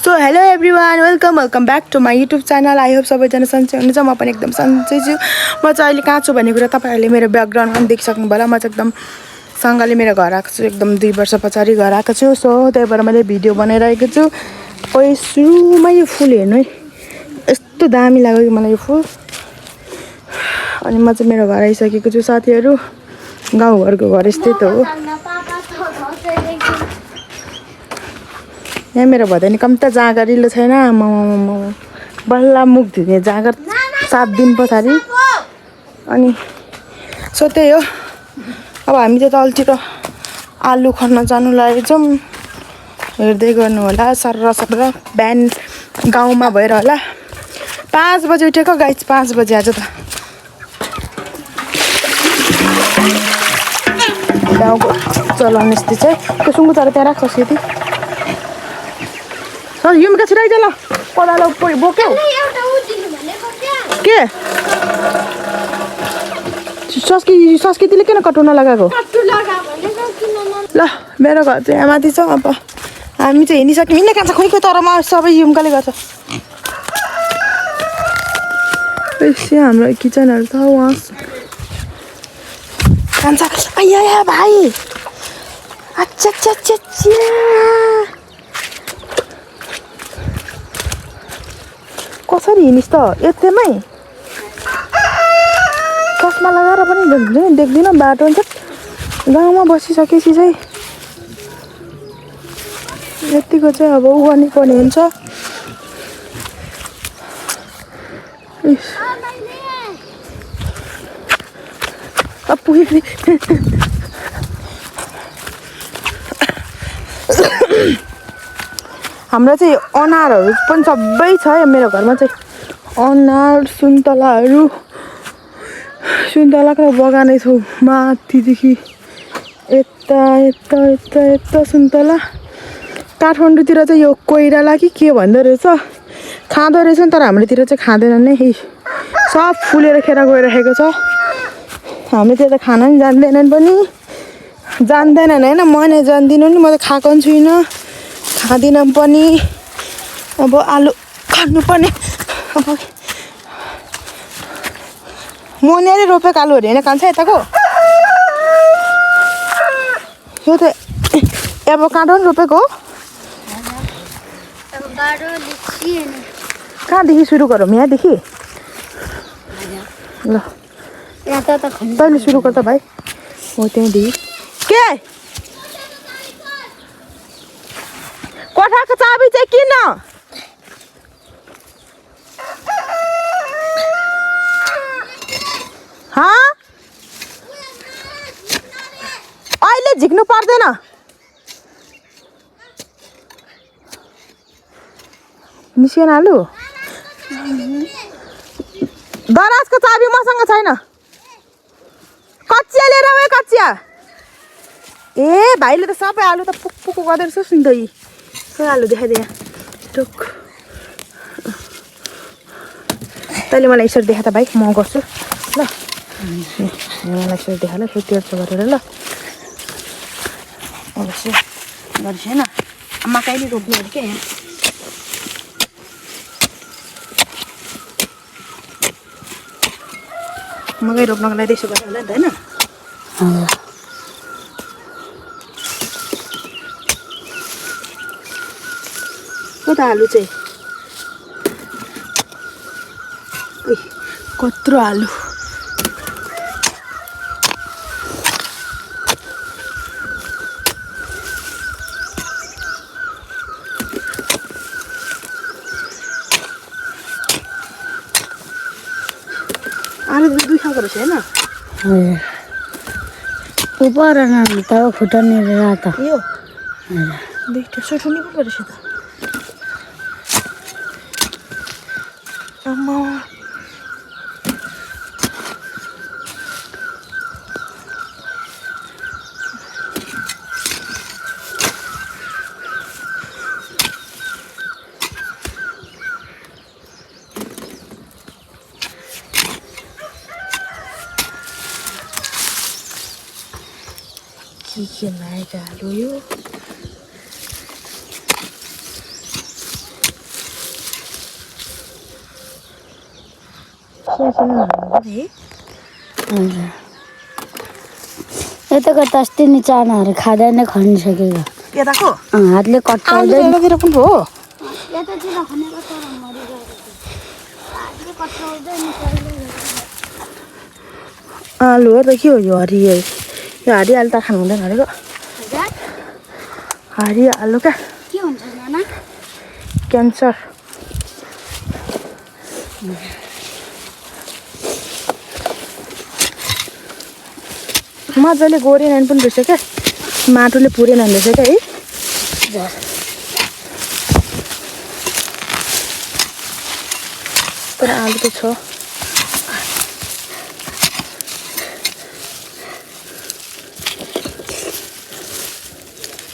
So hello everyone welcome back to my YouTube channel. I hope सबैजना सन्चै हुनुहुन्छ। म पनि एकदम सन्चै छु। म चाहिँ अहिले कहाँ छु भन्ने कुरा तपाईँहरूले मेरो ब्याकग्राउन्डमा पनि देखिसक्नु भयो। म चाहिँ एकदम सँगले मेरो घर आएको छु, एकदम 2 वर्ष पछाडि घर आएको छु। सो त्यही भएर मैले भिडियो बनाइरहेको छु। ओइ सुरुमा यो फुल हेर्नु है, यस्तो दामी लाग्यो कि मलाई यो फुल। अनि म चाहिँ मेरो घर आइसकेको छु साथीहरू। गाउँघरको घर यस्तै त हो। यहाँ मेरो भदैनी कम त जाँगरिलो छैन। म बल्ल मुख धुने जाँगर 7 दिन पछाडि। अनि सो त्यही हो। अब हामी चाहिँ तलतिर आलु खन्न जानु लागेको छौँ। हेर्दै गर्नु होला। सरर बिहान गाउँमा भएर होला। 5 बजे उठेको गाइस, 5 बजे आज त। गाउँको चलाउनु यस्तै चाहिँ त्यो सुँगुर तर त्यहाँ राख्छस् यति सर युमिका छिराइज ल पलालो बोक्यौ के संस्कृतिले किन कटाउन लगाएको ल। मेरो घर चाहिँ यहाँ माथि छ। अब हामी चाहिँ हिँडिसक्यौँ। हिँड्ने कान्छ खोइको तर म सबै युम्काले गर्छ। यसो हाम्रो किचनहरू छ वहाँ कान्छ। आइया भाइ अच्छा कसरी हिँडिस् त यतिमै? चस्मा लगाएर पनि देख्दिनँ बाटो हुन्छ। गाउँमा बसिसकेपछि चाहिँ यतिको चाहिँ अब उ गर्नुपर्ने हुन्छ। हाम्रो चाहिँ अनारहरू पनि सबै छ मेरो घरमा चाहिँ। अनार सुन्तलाको बगानै छौ माथिदेखि यता सुन्तला। काठमाडौँतिर चाहिँ यो कोइराला कि के भन्दो रहेछ, खाँदो रहेछ नि। तर हाम्रोतिर चाहिँ खाँदैन नै, सब फुलेर खेर गइरहेको छ। हामी चाहिँ त खान नि जान्दैनन् पनि, जान्दैनन् होइन। म नै जान्दिनँ नि, म त खाएको पनि छुइनँ, खाँदिनँ पनि। अब आलु खानुपर्ने। अब मुनियाले रोपेको आलुहरू होइन कान्छ यताको। यो त एभोकाडो नि रोपेको हो। कहाँदेखि सुरु गरौँ? यहाँदेखि ल तैँले सुरु गर त भाइ। हो त्यहाँदेखि के कोठाको चाबी चाहिँ किन? अहिले झिक्नु पर्दैन। निस्केन आलु। दराजको चाबी मसँग छैन। कचिया लिएर आऊ कचिया। ए भाइले त सबै आलु त पुक गर्दो रहेछ नि त। यी आलु देखाइदिए टुक। तैँले मलाई यसरी देखा त भाइ, म गर्छु ल। मलाई यसरी देखा ल, फेरि तेर्सो गरेर ल। अवश्य गर्छु होइन। मकैले रोप्नु अरे क्या यहाँ। मकै रोप्नको लागि त्यसो गर्छ होला नि त होइन। कता आलु चाहिँ कत्रो आलु। आलु त दुई खालको रहेछ होइन। ऊपर त फुटाउने रात यो दुईवटा सुटुनी पो रहेछ त। आमा के लागेको आलु यो। यताको तस्ती नि चानाहरू खाँदैन खनिसकेको यताको हातले कट्टाउँदैन यतातिर पनि हो यतातिर खनेको तर मरिगयो हातले कट्टाउँदैन आलु हो त के हो यो हरियो यो हरियो आलु त खानु हुँदैन अरे हरियो आलु क्या के हुन्छ नाना क्यान्सर मजाले गोरेन पनि रहेछ क्या माटोले पुरेन रहेछ क्या है तर आलु त छ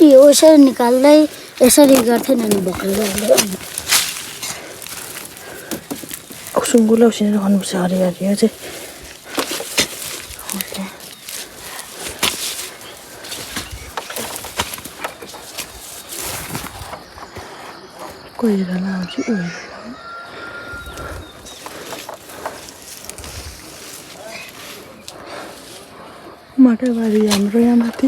यो यसरी निकाल्दै यसरी गर्थेन नि भोकले सुँगुरलाई उसिनेर खानुपर्छ हरियो हरियो चाहिँ कोइरा लाउँछु मटरबारी हाम्रो यहाँ माथि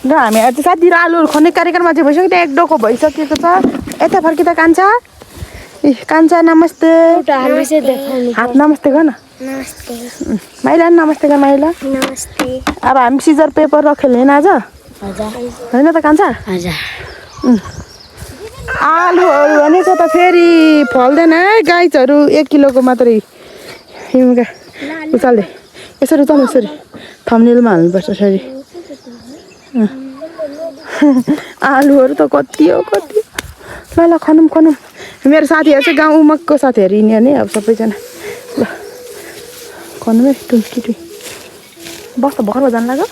र हामी आज साथीहरू आलुहरू खन्ने कार्यक्रममा चाहिँ भइसक्यो त्यहाँ एक डोको भइसकेको छ यता फर्किँदा कान्छा ए कान्छा नमस्ते हात नमस्ते गर न माइला नि नमस्ते गर माइला नमस्ते अब हामी सिजर पेपर र खेल्ने आज होइन त कान्छा आलुहरू भनेको त फेरि फल्दैन है गाइजहरू 1 किलोको मात्रै हिउँका उचाल्दै यसरी उचाल्नु यसरी थम्नेलमा हाल्नुपर्छ यसरी आलुहरू त कति हो कति ल ल खनौँ खनौँ मेरो साथीहरू चाहिँ गाउँ उमकको साथीहरू यिनीहरू नै अब सबैजना ल खनौँ है टुम्की बस त भर्खर जानु लाग्यो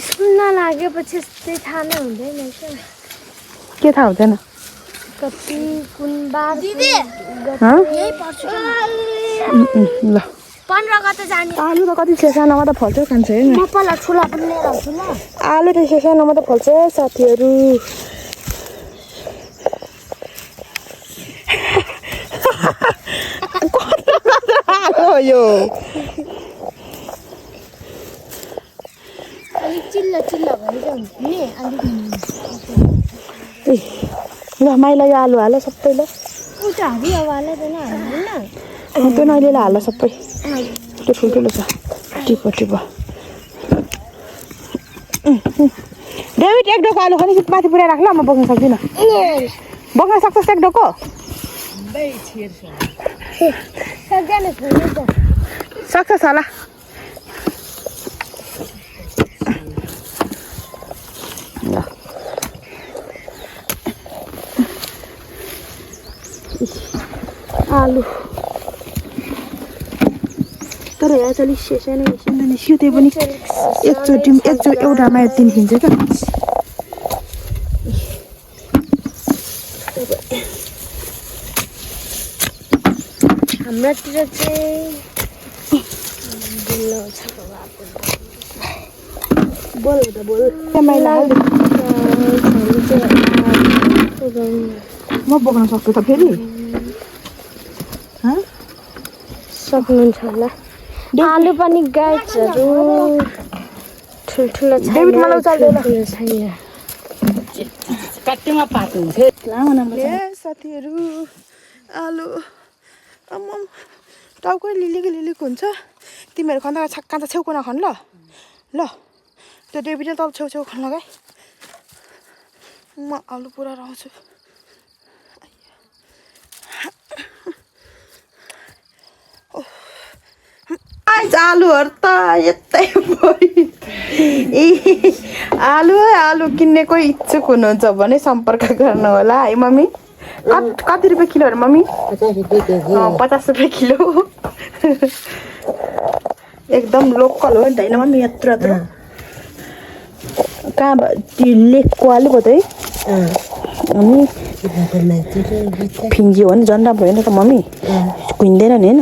स्कुल नलागेपछि त्यही थाहा नै हुँदैन के थाहा हुँदैन कति कुन बार ल 15 गते जाने आलु त कति सानोमा त फल्छ खान्छ हेर्न म पहिला ठुला पनि लिएर आउँछु ल आलु त सानोमा त फल्छ साथीहरू यो अलिक चिल्लो चिल्लो भएर हुन्छ नि अलिक ल माइला यो आलु हाल सबै ल उता हरियो हाल्दैन हाल्दैन त्यो नैले हाल सबै त्यो ठुल्ठुलो छ टिप टिप डेभिड एक डोको आलु खाने माथि पुऱ्याइ राख्ल म बोक्न सक्दिनँ बोक्न सक्छस् एक डोको सक्छस् होला आलु तर यहाँ चाहिँ सानो निस्क्यो त्यही पनि एकचोटि एउटामा 3 खिन्छ क्या हाम्रोतिर चाहिँ बोल त बोल मैला म बोक्न सक्छु त फेरि सक्नुहुन्छ होला आलु पनि गाइजहरू ठुल्ठुलो डेभिड मलाई उचाल्दैन काट्टीमा पाक्नु हुन्थ्यो साथीहरू आलु टाउको लिलिको हुन्छ तिमीहरू खन्दा काँचा छेउको नखानु ल ल त्यो डेबिटल तल छेउ खानु लगाए म आलु पुरा रहन्छु आज आलुहरू त यतै आलु किन्ने कोही इच्छुक हुनुहुन्छ भने सम्पर्क गर्नु होला है मम्मी कति रुपियाँ किलोहरू मम्मी 50 रुपियाँ किलो एकदम लोकल हो नि त होइन मम्मी यत्रो कहाँ लेकको आलु पो त है अनि फिन्जी हो नि झन् राम्रो होइन त मम्मी कुहिँदैन नि होइन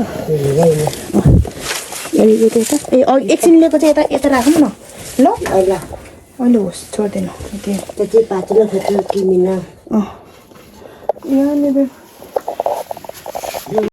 एकछिन लिएको चाहिँ यता राखौँ न ल अहिले होस् छोड्दैन यहाँनिर